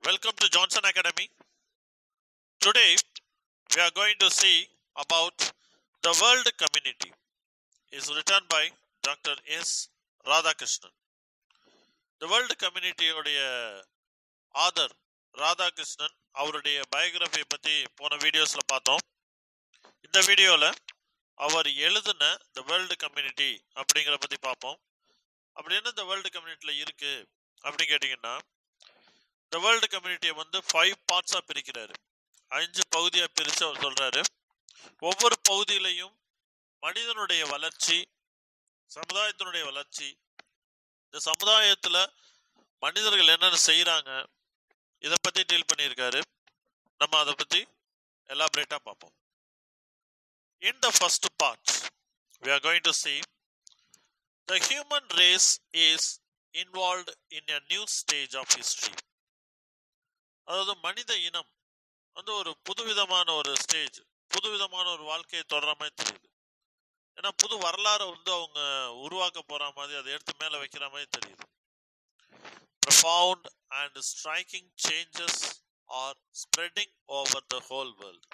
Welcome to Johnson Academy. Today we are going to see about the world community. Is written by Dr. S. Radhakrishnan. The world community உடைய author Radhakrishnan அவருடைய பயோகிராஃபியை பற்றி போன வீடியோஸில் பார்த்தோம். இந்த வீடியோவில் அவர் எழுதின த வேர்ல்டு கம்யூனிட்டி அப்படிங்கிற பற்றி பார்ப்போம். அப்படி என்ன இந்த வேர்ல்டு கம்யூனிட்டியில் இருக்குது அப்படின்னு கேட்டிங்கன்னா, இந்த வேர்ல்டு கம்யூனிட்டியை வந்து 5 பார்ட்ஸாக பிரிக்கிறாரு. 5 பகுதியாக பிரித்து அவர் சொல்கிறாரு. ஒவ்வொரு பகுதியிலையும் மனிதனுடைய வளர்ச்சி, சமுதாயத்தினுடைய வளர்ச்சி, இந்த சமுதாயத்தில் மனிதர்கள் என்னென்ன செய்கிறாங்க, இதை பற்றி டீல் பண்ணியிருக்காரு. நம்ம அதை பற்றி எலாபரேட்டாக பார்ப்போம். In the first part, we are going to see the human race is involved in a new stage of history. அதாவது மனித இனம் வந்து ஒரு புதுவிதமான ஒரு ஸ்டேஜ், புதுவிதமான ஒரு வாழ்க்கையை தொடர மாதிரி தெரியுது. ஏன்னா புது வரலாறு வந்து அவங்க உருவாக்க போற மாதிரி, அதை எடுத்து மேல வைக்கிற மாதிரி தெரியுது. Profound and striking changes are spreading over the whole world.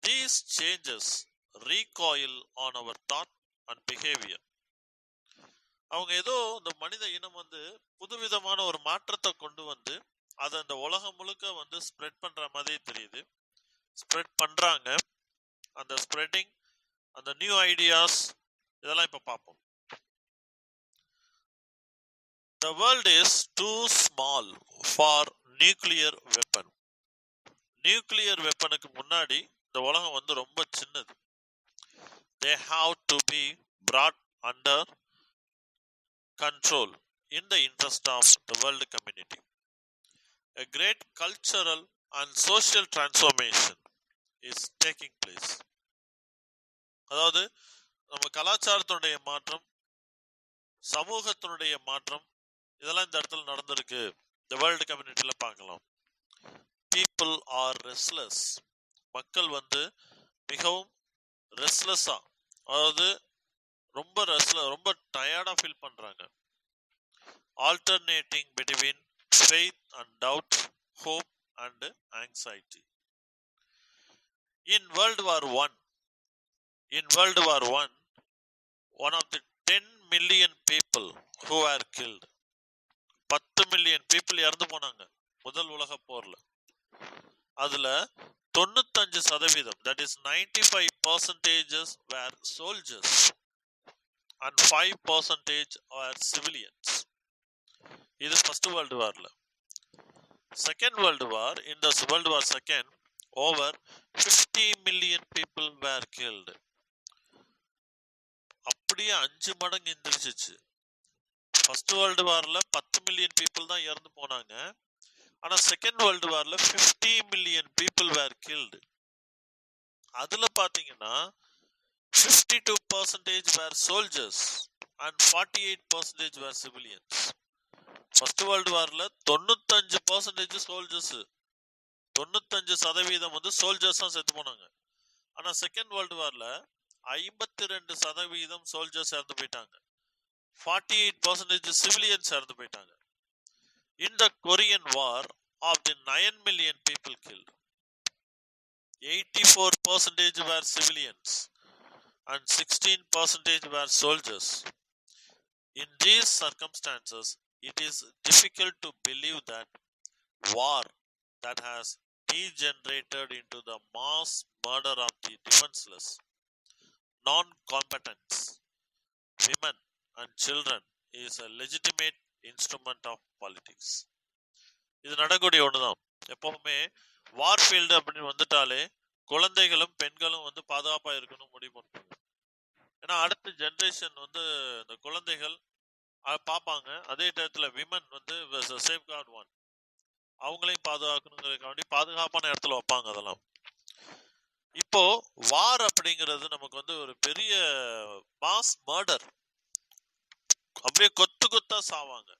These changes recoil on our thought and behavior. அவங்க ஏதோ இந்த மனித இனம் வந்து புதுவிதமான ஒரு மாற்றத்தை கொண்டு வந்து அதை அந்த உலகம் முழுக்க வந்து ஸ்ப்ரெட் பண்ற மாதிரி தெரியுது. ஸ்ப்ரெட் பண்றாங்க. அந்த ஸ்ப்ரெட்டிங், அந்த நியூ ஐடியாஸ், இதெல்லாம் இப்ப பார்ப்போம். The world is too small for nuclear weapon. Nuclear வெப்பனுக்கு முன்னாடி இந்த உலகம் வந்து ரொம்ப சின்னது. They have to be brought under control in the interest of the world community. A great cultural and social transformation is taking place. அதாவது நம்ம கலாச்சாரத்தினுடைய மாற்றம், சமூகத்தினுடைய மாற்றம், இதெல்லாம் இந்த இடத்துல நடந்திருக்கு. இந்த வேர்ல்டு கம்யூனிட்டியில பார்க்கலாம். People are restless. மக்கள் வந்து மிகவும் ரெஸ்ட்லெஸ்ஸா, அதாவது ரொம்ப டயர்டா ஃபீல் பண்றாங்க. Alternating between faith and doubt, hope and anxiety. In World War I, one of the 10 million people who were killed. 10 million people இறந்து போனாங்க முதல் உலக போர்ல. அதுல 95%, that is 95% were soldiers and 5% were civilians. இது ஃபர்ஸ்ட் வேர்ல்டு வார்ல. Second world war, in the World War II, over 50 million people were killed. அப்படியே 5 மடங்கு எந்திரிச்சிச்சு. ஃபர்ஸ்ட் வேர்ல்டு வார்ல 10 மில்லியன் பீப்புள் தான் இறந்து போனாங்க. ஆனா செகண்ட் வேர்ல்டு வார்ல 50 மில்லியன் பீப்புள் வேர் கில்டு. அதுல பாத்தீங்கன்னா 52% were soldiers and 48% were civilians. First world வார்ல 95% சோல்ஜர்ஸ், 95% வந்து சோல்ஜர்ஸ் தான் செத்து போனாங்க. ஆனா செகண்ட் வேர்ல்டு வார்ல 52% சோல்ஜர்ஸ் இறந்து போயிட்டாங்க, 48% சிவிலியன்ஸ் இறந்து போயிட்டாங்க. In the Korean War, of the 9 million people killed, 84% were civilians and 16% were soldiers. In these circumstances, it is difficult to believe that war that has degenerated into the mass murder of the defenseless, non-combatants, women and children is a legitimate instrument of politics. இது நடக்கூடிய ஒண்ணுதான். எப்பவுமே warfield அப்படின்னு வந்துட்டாலே குழந்தைகளும் பெண்களும் வந்து பாதுகாப்பா இருக்கணும் முடிவு பண்ணுவாங்க. ஏன்னா அடுத்த ஜென்ரேஷன் வந்து இந்த குழந்தைகள் பார்ப்பாங்க. அதே டயத்துல விமன் வந்து சேஃப் கார்டு ஒன், அவங்களையும் பாதுகாக்கணுங்கிறதுக்காண்டி பாதுகாப்பான இடத்துல வைப்பாங்க. அதெல்லாம் இப்போ வார் அப்படிங்கிறது நமக்கு வந்து ஒரு பெரிய மாஸ் மர்டர். அப்படியே கொத்து கொத்தா சாவாங்க.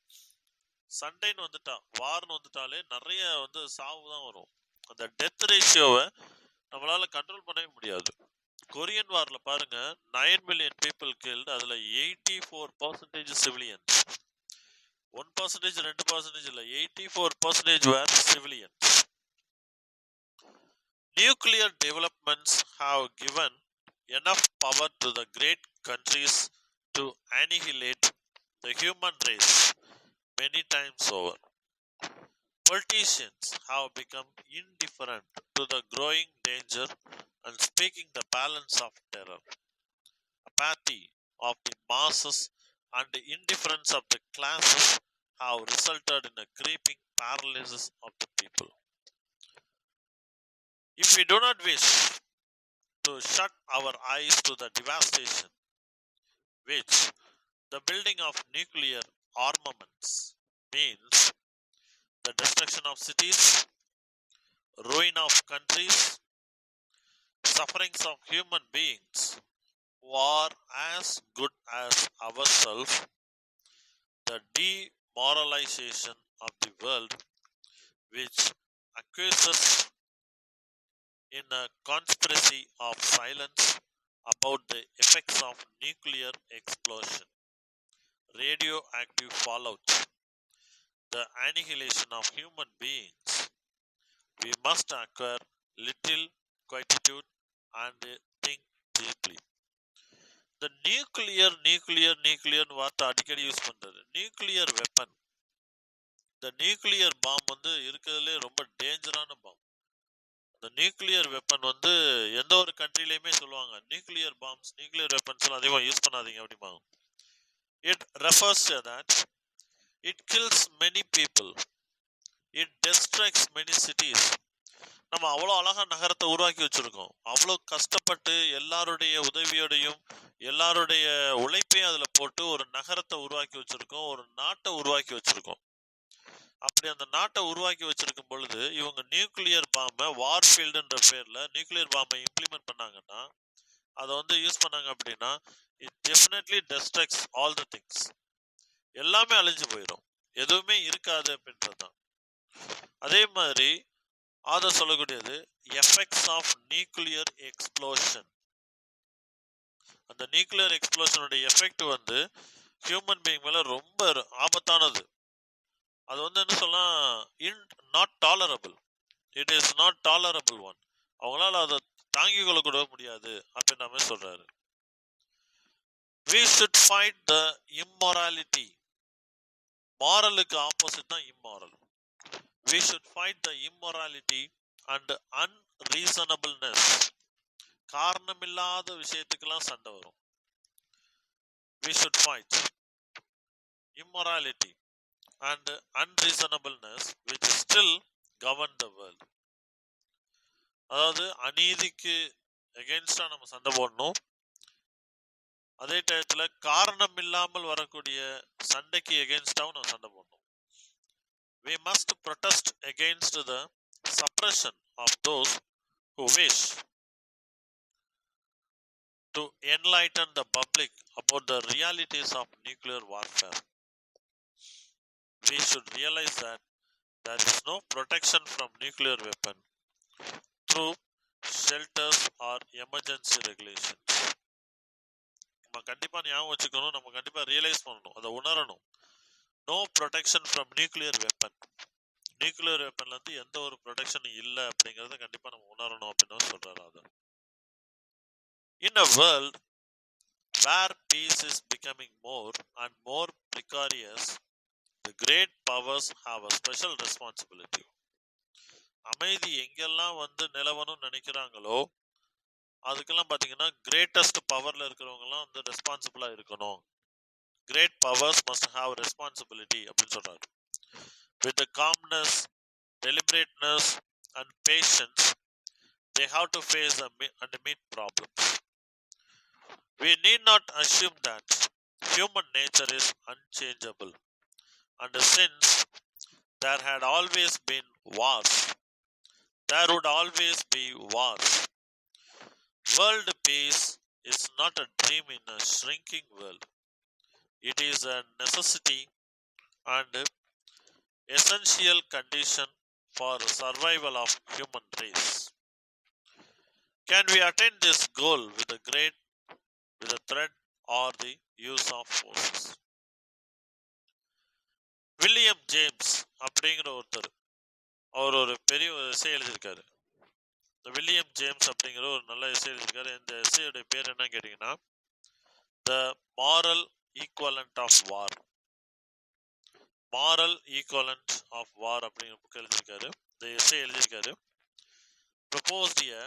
சண்டைன்னு வந்துட்டா, வார்னு வந்துட்டாலே நிறைய வந்து சாவு தான் வரும். அந்த டெத் ரேஷியோவை நம்மளால கண்ட்ரோல் பண்ணவே முடியாது. கொரியன் வார்ல பாருங்க, 9 மில்லியன் பீப்புள் கில்ட், அதுல 84% சிவிலியன்ஸ். 1%, 2% இல்ல, 84% were civilians. Nuclear developments have given enough power to the great countries to annihilate the human race many times over. Politicians have become indifferent to the growing danger and speaking the balance of terror. Apathy of the masses and the indifference of the classes have resulted in a creeping paralysis of the people. If we do not wish to shut our eyes to the devastation which the building of nuclear armaments means, the destruction of cities, ruin of countries, sufferings of human beings who are as good as ourselves, the demoralization of the world which accuses in a conspiracy of silence about the effects of nuclear explosion, radioactive fallout, the annihilation of human beings, we must acquire little quietude and think deeply. The nuclear வார்த்தை அடிக்கடி use பண்றது. Nuclear weapon, இந்த nuclear bomb வந்து இருக்கிறதுலே ரொம்ப டேஞ்சரான bomb. இந்த nuclear weapon வந்து எந்த ஒரு கண்ட்ரிலையுமே சொல்லுவாங்க, நியூக்ளியர் பாம்ஸ், நியூக்ளியர் வெப்பன்ஸ் எல்லாம் அதிகமாக யூஸ் பண்ணாதீங்க அப்படிமா. It refers that it kills many people, it destroys many cities. நம்ம அவ்வளோ அழகா நகரத்தை உருவாக்கி வச்சிருக்கோம், அவ்வளோ கஷ்டப்பட்டு எல்லாருடைய உதவியோடையும் எல்லாருடைய உழைப்பையும் அதுல போட்டு ஒரு நகரத்தை உருவாக்கி வச்சிருக்கோம், ஒரு நாட்டை உருவாக்கி வச்சிருக்கோம். அப்படி அந்த நாட்டை உருவாக்கி வச்சிருக்கும் பொழுது இவங்க நியூக்ளியர் பாம்பை, வார்ஃபீல்டுன்ற பேர்ல நியூக்ளியர் பாம்பை இம்ப்ளிமெண்ட் பண்ணாங்கன்னா, அதை வந்து யூஸ் பண்ணாங்க அப்படின்னா, it definitely destructs all the things. எல்லாமே அழிஞ்சு போயிடும், எதுவுமே இருக்காது அப்படின்றதுதான். அதே மாதிரி அதை சொல்லக்கூடியது எஃபெக்ட்ஸ் ஆஃப் நியூக்ளியர் எக்ஸ்ப்ளோஷன். அந்த நியூக்ளியர் எக்ஸ்ப்ளோஷனுடைய எஃபெக்ட் வந்து ஹியூமன் பீயிங் மேல ரொம்ப ஆபத்தானது. அது வந்து என்ன சொல்லலாம், not tolerable, it is not tolerable one. அவங்களால அதை தாங்கிக் கொள்ள கூட முடியாது அப்படின்ற மாதிரி சொல்றாரு. we should fight the immorality. மாரலுக்கு ஆப்போசிட் தான் immoral. we should fight the immorality and unreasonableness. காரணமில்லாத விஷயத்துக்கெல்லாம் சண்டை வரும். we should fight immorality and unreasonableness which still govern the world. அதாவது அநீதிக்கு எகென்ஸ்டா நம்ம சண்டை போடணும், அதே டயத்துல காரணம் இல்லாமல் வரக்கூடிய சண்டைக்கு எகென்ஸ்டாவும் நம்ம சண்டை போடணும். we must protest against the suppression of those who wish to enlighten the public about the realities of nuclear warfare. We should realize that there is no protection from nuclear weapon through shelters or emergency regulations. நம்ம கண்டிப்பா ஞாபகம் வச்சுக்கணும், நம்ம கண்டிப்பா realise பண்ணணும், அதை உணரணும். No protection from nuclear weapon. Nuclear வெப்பன்ல இருந்து எந்த ஒரு ப்ரொடெக்ஷனும் இல்லை அப்படிங்கறத கண்டிப்பா நம்ம உணரணும் அப்படின்னு சொல்றாரு. அது in a world where peace is becoming more and more precarious, the great powers have a special responsibility. அமைதி எங்கெல்லாம் வந்து நிலவணும்னு நினைக்கிறாங்களோ அதுக்கெல்லாம் பாத்தீங்கன்னா கிரேட்டஸ்ட் பவர்ல இருக்கிறவங்க எல்லாம் வந்து ரெஸ்பான்சிபிளா இருக்கணும். Great powers must have responsibility அப்படின்னு சொல்றாரு. with the calmness, deliberateness and patience they have to face and meet problems. We need not assume that human nature is unchangeable, and since there had always been wars, there would always be wars. World peace is not a dream in a shrinking world. It is a necessity and essential condition for survival of human race. Can we attain this goal with a threat or the use of forces? William James அப்படிங்கிற ஒருத்தர், அவர் ஒரு பெரிய ஒரு essay எழுதியிருக்காரு. இந்த William James அப்படிங்கிற ஒரு நல்ல எஸ்ஸே எழுதியிருக்காரு. இந்த எஸ்ஸேயோட பேர் என்ன கேட்டீங்கன்னா, the moral equivalent of war. Moral equivalent of war அப்படிங்கிற புக் எழுதியிருக்காரு. இந்த எஸ்ஸே எழுதியிருக்காரு. Proposed a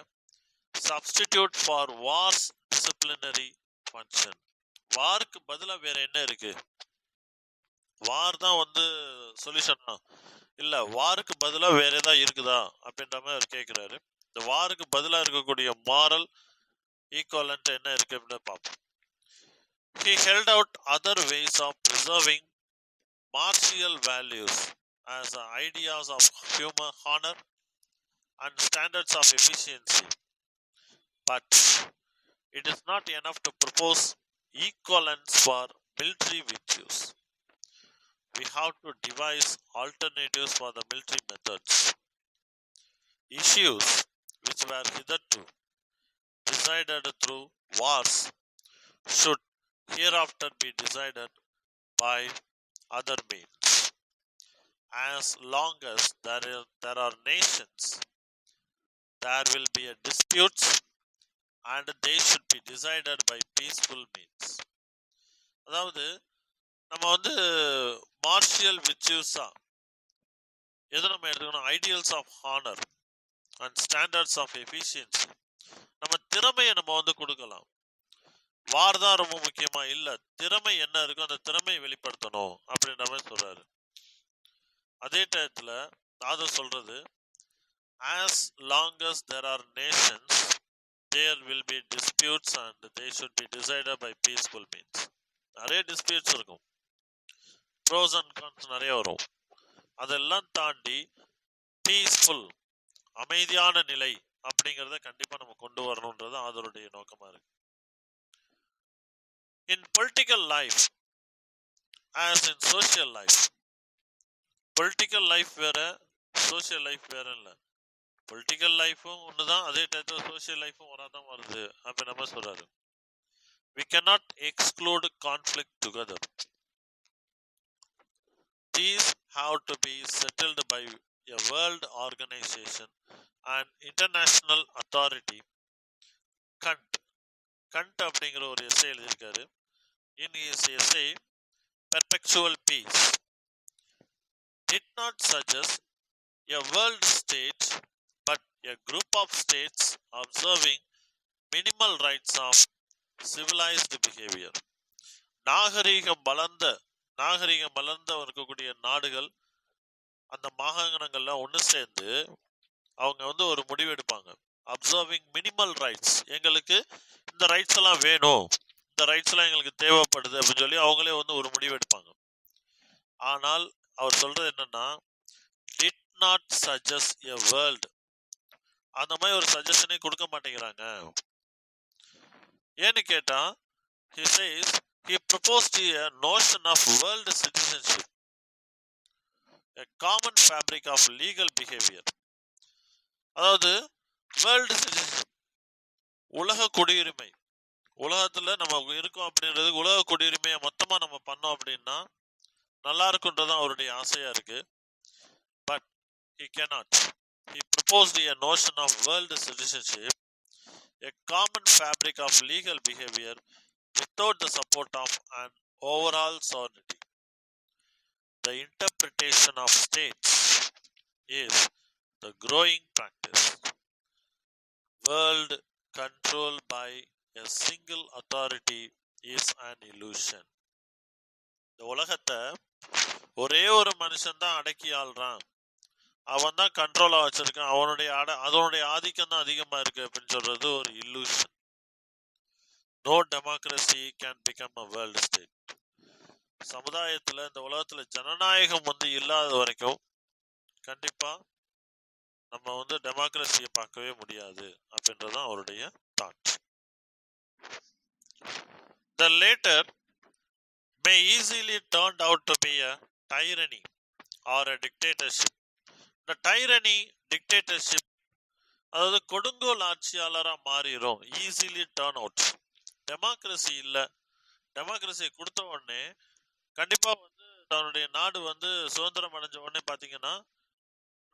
substitute for wars disciplinary function. வாருக்கு பதிலாக வேற என்ன இருக்கு? வார் தான் வந்து சொல்யூஷனா? இல்ல, வாருக்கு பதிலாக வேற ஏதாவது இருக்குதா அப்படின்ற மாதிரி அவர் கேட்கிறாரு. இந்த வாருக்கு பதிலாக இருக்கக்கூடிய மாரல் ஈக்குவலண்ட் என்ன இருக்கு அப்படின்னு பார்ப்போம். He held out other ways of preserving martial values as ideas of human honor and standards of efficiency. But it is not enough to propose equivalence for military virtues. We have to devise alternatives for the military methods. Issues which were hitherto decided through wars should hereafter be decided by other means. As long as there are nations, there will be a disputes and they should be decided by peaceful means. அதாவது நம்ம வந்து martial விர்ச்சுஸா எதை நம்ம எடுத்துக்கணும்? Ideals of honour and standards of efficiency. நம்ம திறமையை நம்ம வந்து கொடுக்கலாம். வார் தான் ரொம்ப முக்கியமா? இல்ல, திறமை என்ன இருக்கோ அந்த திறமையை வெளிப்படுத்தணும் அப்படின்ற மாதிரி சொல்றாரு. அதே டயத்துல ஆதர் சொல்றது, as long as there are nations, there will be disputes and they should be decided by peaceful means. நிறைய டிஸ்பியூட்ஸ் இருக்கும், ப்ரோஸ் அண்ட் கான்ஸ் நிறைய வரும். அதெல்லாம் தாண்டி பீஸ்ஃபுல், அமைதியான நிலை அப்படிங்கிறத கண்டிப்பா நம்ம கொண்டு வரணும்ன்றது அதனுடைய நோக்கமா இருக்கு. இன் political life as in social life, political life வேற, சோசியல் லைஃப் வேற இல்லை. பொலிட்டிக்கல் லைஃபும் ஒண்ணுதான், அதே டயத்துல சோசியல் லைஃபும் ஒன்னாதான் வருது அப்படி நம்ம சொல்றாரு. We cannot exclude conflict together. These have to be settled by a world organization and international authority. Kant அப்படிங்கிற ஒரு எஸ்ஸே எழுதியிருக்காரு. In his essay Perpetual Peace, did not suggest a world state but a group of states observing minimal rights of civilized behavior. நாகரிகம் வளர்ந்த இருக்கக்கூடிய நாடுகள், அந்த மாகாணங்கள்ல ஒன்று சேர்ந்து அவங்க வந்து ஒரு முடிவு எடுப்பாங்க. அப்சர்விங் மினிமல் ரைட்ஸ், எங்களுக்கு இந்த ரைட்ஸ் எல்லாம் வேணும், இந்த ரைட்ஸ் எல்லாம் எங்களுக்கு தேவைப்படுது அப்படின்னு சொல்லி அவங்களே வந்து ஒரு முடிவு எடுப்பாங்க. ஆனால் அவர் சொல்றது என்னன்னா, did not suggest a world, அந்த மாதிரி ஒரு சஜஷனே கொடுக்க மாட்டேங்கிறாங்க. ஏன்னு கேட்டா, he says he proposed a notion of world citizenship, a common fabric of legal behavior. அதாவது வேர்ல்டு சிட்டிசன்ஷிப், உலக குடியுரிமை, உலகத்துல நம்ம இருக்கோம் அப்படின்றது உலக குடியுரிமையை மொத்தமா நம்ம பண்ணோம் அப்படின்னா நல்லா இருக்குன்றதான் அவருடைய ஆசையா இருக்கு. But he cannot. He proposed a notion of world citizenship, a common fabric of legal behavior without the support of an overall sovereignty. The interpretation of states is the growing practice. World control by a single authority is an illusion. இந்த உலகத்தை ஒரே ஒரு மனுஷன் தான் அடக்கி ஆள்றான், அவன் தான் கண்ட்ரோலா வச்சிருக்கான், அதனுடைய ஆதிக்கம் தான் அதிகமா இருக்கு அப்படின்னு சொல்றது ஒரு illusion. No democracy can become a world state. சமுதாயத்துல, இந்த உலகத்துல ஜனநாயகம் வந்து இல்லாத வரைக்கும் கண்டிப்பா நம்ம வந்து டெமோக்ரஸியை பார்க்கவே முடியாது அப்படின்றதான் அவருடைய thought. The later may easily turned out to be a tyranny or a dictatorship. The tyranny, dictatorship, அதாவது கொடுங்கோல் ஆட்சியாளரா மாறிடும். Easily turn out. டெமோக்ரஸி இல்ல, டெமோக்ரஸியை கொடுத்த உடனே கண்டிப்பா வந்து தன்னுடைய நாடு வந்து சுதந்திரம் அடைஞ்ச உடனே பாத்தீங்கன்னா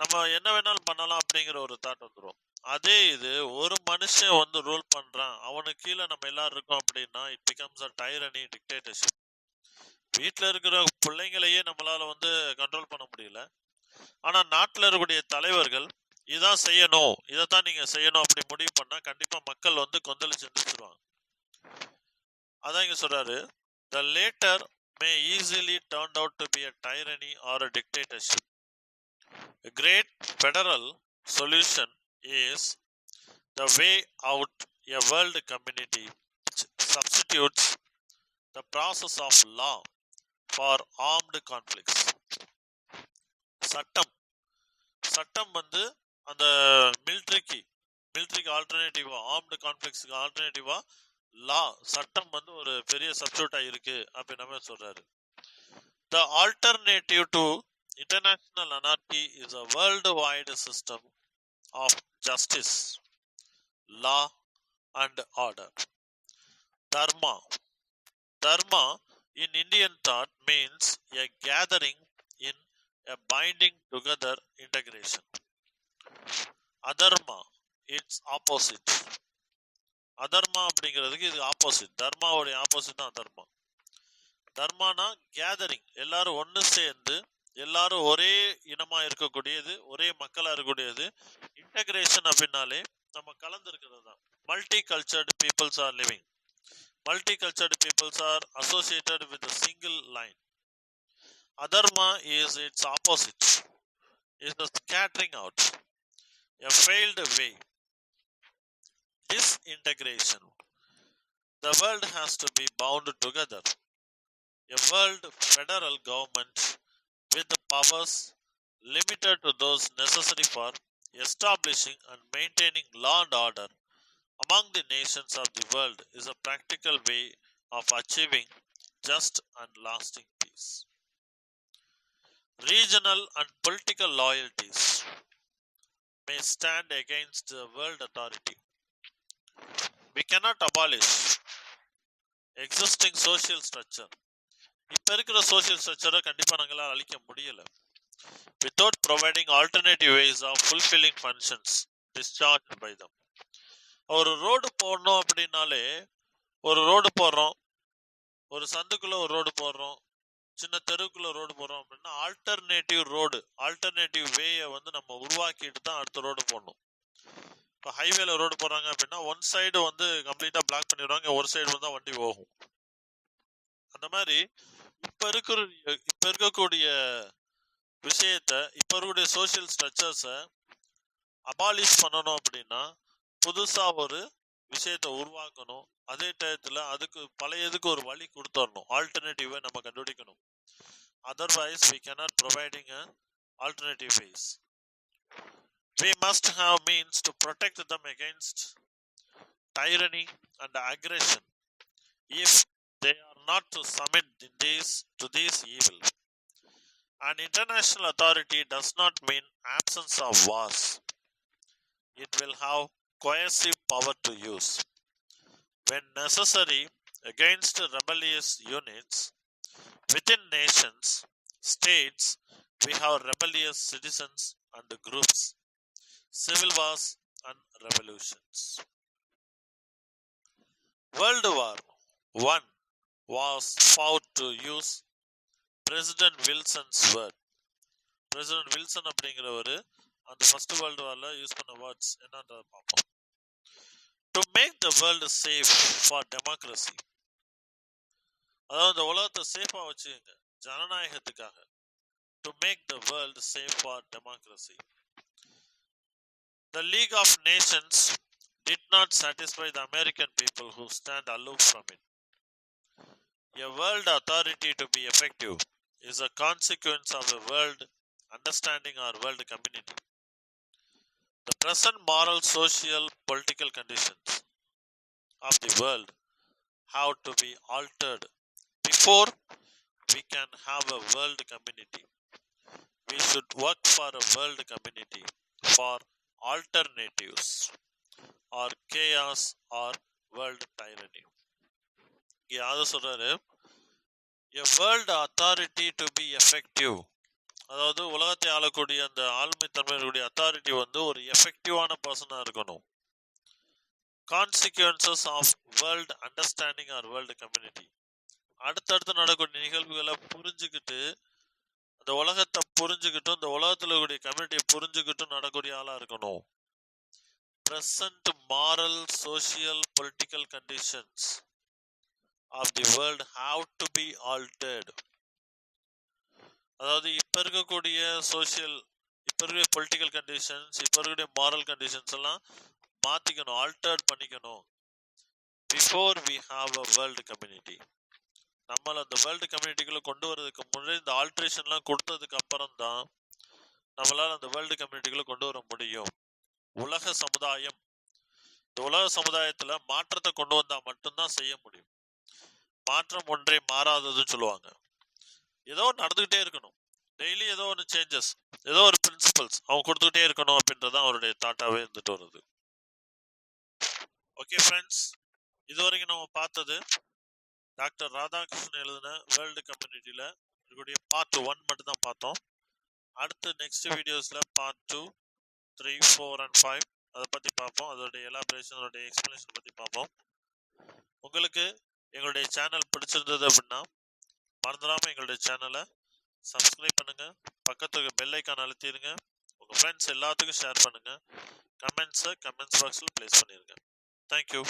நம்ம என்ன வேணாலும் பண்ணலாம் அப்படிங்கிற ஒரு தாட் வந்துடும். அதே இது ஒரு மனுஷன் வந்து ரூல் பண்றான், அவனுக்கு கீழே நம்ம எல்லாரும் இருக்கோம் அப்படின்னா it becomes a tyranny, dictatorship. வீட்டுல இருக்கிற பிள்ளைங்களையே நம்மளால வந்து கண்ட்ரோல் பண்ண முடியல. ஆனா நாட்டுல இருக்கக்கூடிய தலைவர்கள் இதான் செய்யணும், இதைத்தான் நீங்க செய்யணும் அப்படி முடிவு பண்ணா கண்டிப்பா மக்கள் வந்து கொந்தளிச்சு நிறுத்துருவாங்க. அதான் இங்க சொல்றாரு, the later may easily turn out to be a tyranny or a dictatorship. A great federal solution is the way out, a world community which substitutes the process of law for armed conflicts. சட்டம் சட்டம் வந்து அந்த மிலிட்ரிக்கு ஆல்டர்னேட்டிவா, armed கான்ஃபிளிக்ஸ்க்கு ஆல்டர்னேட்டிவா லா, சட்டம் வந்து ஒரு பெரிய சப்ஸ்டியூட்டா இருக்கு அப்படின்னு சொல்றாரு. The alternative to international anarchy is a worldwide system of justice, law and order. Dharma in Indian thought means a gathering in a binding together integration. Adharma, its opposite. Adharma அப்படிங்கிறதுக்கு இது ஆப்போசிட். தர்மாவுடைய ஆப்போசிட் தான் adharma. தர்மானா gathering, எல்லாரும் ஒன்று சேர்ந்து எல்லாரும் ஒரே இனமா இருக்கக்கூடியது, ஒரே மக்களா இருக்கக்கூடியது. இன்டகிரேஷன் அப்படின்னாலே நம்ம கலந்து இருக்கிறது தான். Multi cultured peoples are living. Multi cultured peoples are associated with a single line. Adharma is its opposite, is the scattering out, a failed way, disintegration. The world has to be bound together. A world federal government with the powers limited to those necessary for establishing and maintaining law and order among the nations of the world is a practical way of achieving just and lasting peace. Regional and political loyalties may stand against the world authority. We cannot abolish existing social structure. இப்ப இருக்கிற social ஸ்ட்ரக்சரை கண்டிப்பா நாங்களால அழிக்க முடியல. Without providing alternative ways of fulfilling functions discharged by them. ஒரு road போடணும் அப்படின்னாலே, ஒரு ரோடு போடுறோம், ஒரு சந்துக்குள்ள ஒரு ரோடு போடுறோம், சின்ன தெருவுக்குள்ள ரோடு போடுறோம் அப்படின்னா ஆல்டர்னேட்டிவ் ரோடு, ஆல்டர்னேட்டிவ் வேயை வந்து நம்ம உருவாக்கிட்டு தான் அடுத்த ரோடு போடணும். இப்போ ஹைவேல ரோடு போடுறாங்க அப்படின்னா ஒன் சைடு வந்து கம்ப்ளீட்டா பிளாக் பண்ணிடுவாங்க, ஒரு சைடு வந்து தான் வண்டி போகும். அந்த மாதிரி இப்ப இருக்கக்கூடிய விஷயத்த, இப்ப இருக்கக்கூடிய சோசியல் ஸ்ட்ரக்சர்ஸை அபாலிஷ் பண்ணணும் அப்படின்னா புதுசா ஒரு விஷயத்த உருவாக்கணும். அதே டயத்துல அதுக்கு பழையதுக்கு ஒரு வழி கொடுத்துடணும், ஆல்டர்னேட்டிவை நம்ம கண்டுபிடிக்கணும். Otherwise we cannot providing a alternative ways. We must have means to protect them against tyranny and aggression if they are not to submit to these evil. An international authority does not mean absence of wars. It will have coercive power to use when necessary against rebellious units within nations, states. We have rebellious citizens and groups, civil wars and revolutions. World War I was fought, to use President Wilson's word. President Wilson அப்படிங்கிறவரு அந்த first world வார்ல use பண்ண words என்னன்றத பார்ப்போம். To make the world safe for democracy. அதாவது இந்த உலகத்தை சேஃபா வச்சுக்கங்க ஜனநாயகத்துக்காக. To make the world safe for democracy. The League of Nations did not satisfy the American people who stand aloof from it. A world authority to be effective is a consequence of a world understanding our world community. The present moral, social, political conditions of the world have to be altered before we can have a world community. We should work for a world community for alternatives or chaos or world tyranny. யாரு சொல்றாரு, a world authority to be effective. அதாவது உலகத்தை ஆளக்கூடிய அந்த ஆளுமை தன்மையுடைய authority வந்து ஒரு எஃபெக்டிவான பர்சனா இருக்கணும். Consequences of world understanding or world community. அடுத்தடுத்து நடக்கூடிய நிகழ்வுகளை புரிஞ்சுக்கிட்டு அந்த உலகத்தை புரிஞ்சுக்கிட்டும் இந்த உலகத்தில் இருக்கக்கூடிய கம்யூனிட்டியை புரிஞ்சுக்கிட்டும் நடக்கூடிய ஆளா இருக்கணும். present moral, social, political conditions of the world have to be altered. அதாவது இப்ப இருக்கக்கூடிய சோசியல், இப்ப இருக்கிற பொலிட்டிக்கல் கண்டிஷன்ஸ், இப்ப இருக்கக்கூடிய மாரல் கண்டிஷன்ஸ் எல்லாம் மாத்திக்கணும், ஆல்டர்ட் பண்ணிக்கணும். Before we have a world community. நம்மள அந்த வேர்ல்டு கம்யூனிட்டிக்குள்ள கொண்டு வரதுக்கு முன்னாடி இந்த ஆல்ட்ரேஷன்லாம் கொடுத்ததுக்கு அப்புறம் தான் நம்மளால அந்த வேர்ல்டு கம்யூனிட்டிக்குள்ள கொண்டு வர முடியும். உலக சமுதாயம், இந்த உலக சமுதாயத்துல மாற்றத்தை கொண்டு வந்தா மட்டும்தான் செய்ய முடியும். மாற்றம் ஒன்றே மாறாததுன்னு சொல்லுவாங்க. ஏதோ நடந்துகிட்டே இருக்கணும், டெய்லி ஏதோ ஒரு சேஞ்சஸ், ஏதோ ஒரு பிரின்சிபல்ஸ் அவங்க கொடுத்துக்கிட்டே இருக்கணும் அப்படின்றதான் அவருடைய தாட்டாவே இருந்துட்டு வருது. ஓகே ஃப்ரெண்ட்ஸ், இதுவரைக்கும் நம்ம பார்த்தது டாக்டர் ராதாகிருஷ்ணன் எழுதின வேர்ல்டு கம்யூனிட்டியில இருக்கக்கூடிய பார்ட் 1 மட்டும் தான் பார்த்தோம். அடுத்து நெக்ஸ்ட் வீடியோஸ்ல பார்ட் 2, 3, 4 and 5 அதை பத்தி பார்ப்போம். அதோடைய எலாபரேஷன், அதோடைய எக்ஸ்பிளனேஷன் பத்தி பார்ப்போம். உங்களுக்கு எங்களுடைய சேனல் பிடிச்சிருந்தது அப்படின்னா மறந்துடாம எங்களுடைய சேனலை சப்ஸ்கிரைப் பண்ணுங்க, பக்கத்துக்கு பெல் ஐக்கான் அழுத்திடுங்க, உங்க ஃப்ரெண்ட்ஸ் எல்லாத்துக்கும் ஷேர் பண்ணுங்க, கமெண்ட்ஸ் பாக்ஸில் பிளேஸ் பண்ணிருங்க. தேங்க்யூ.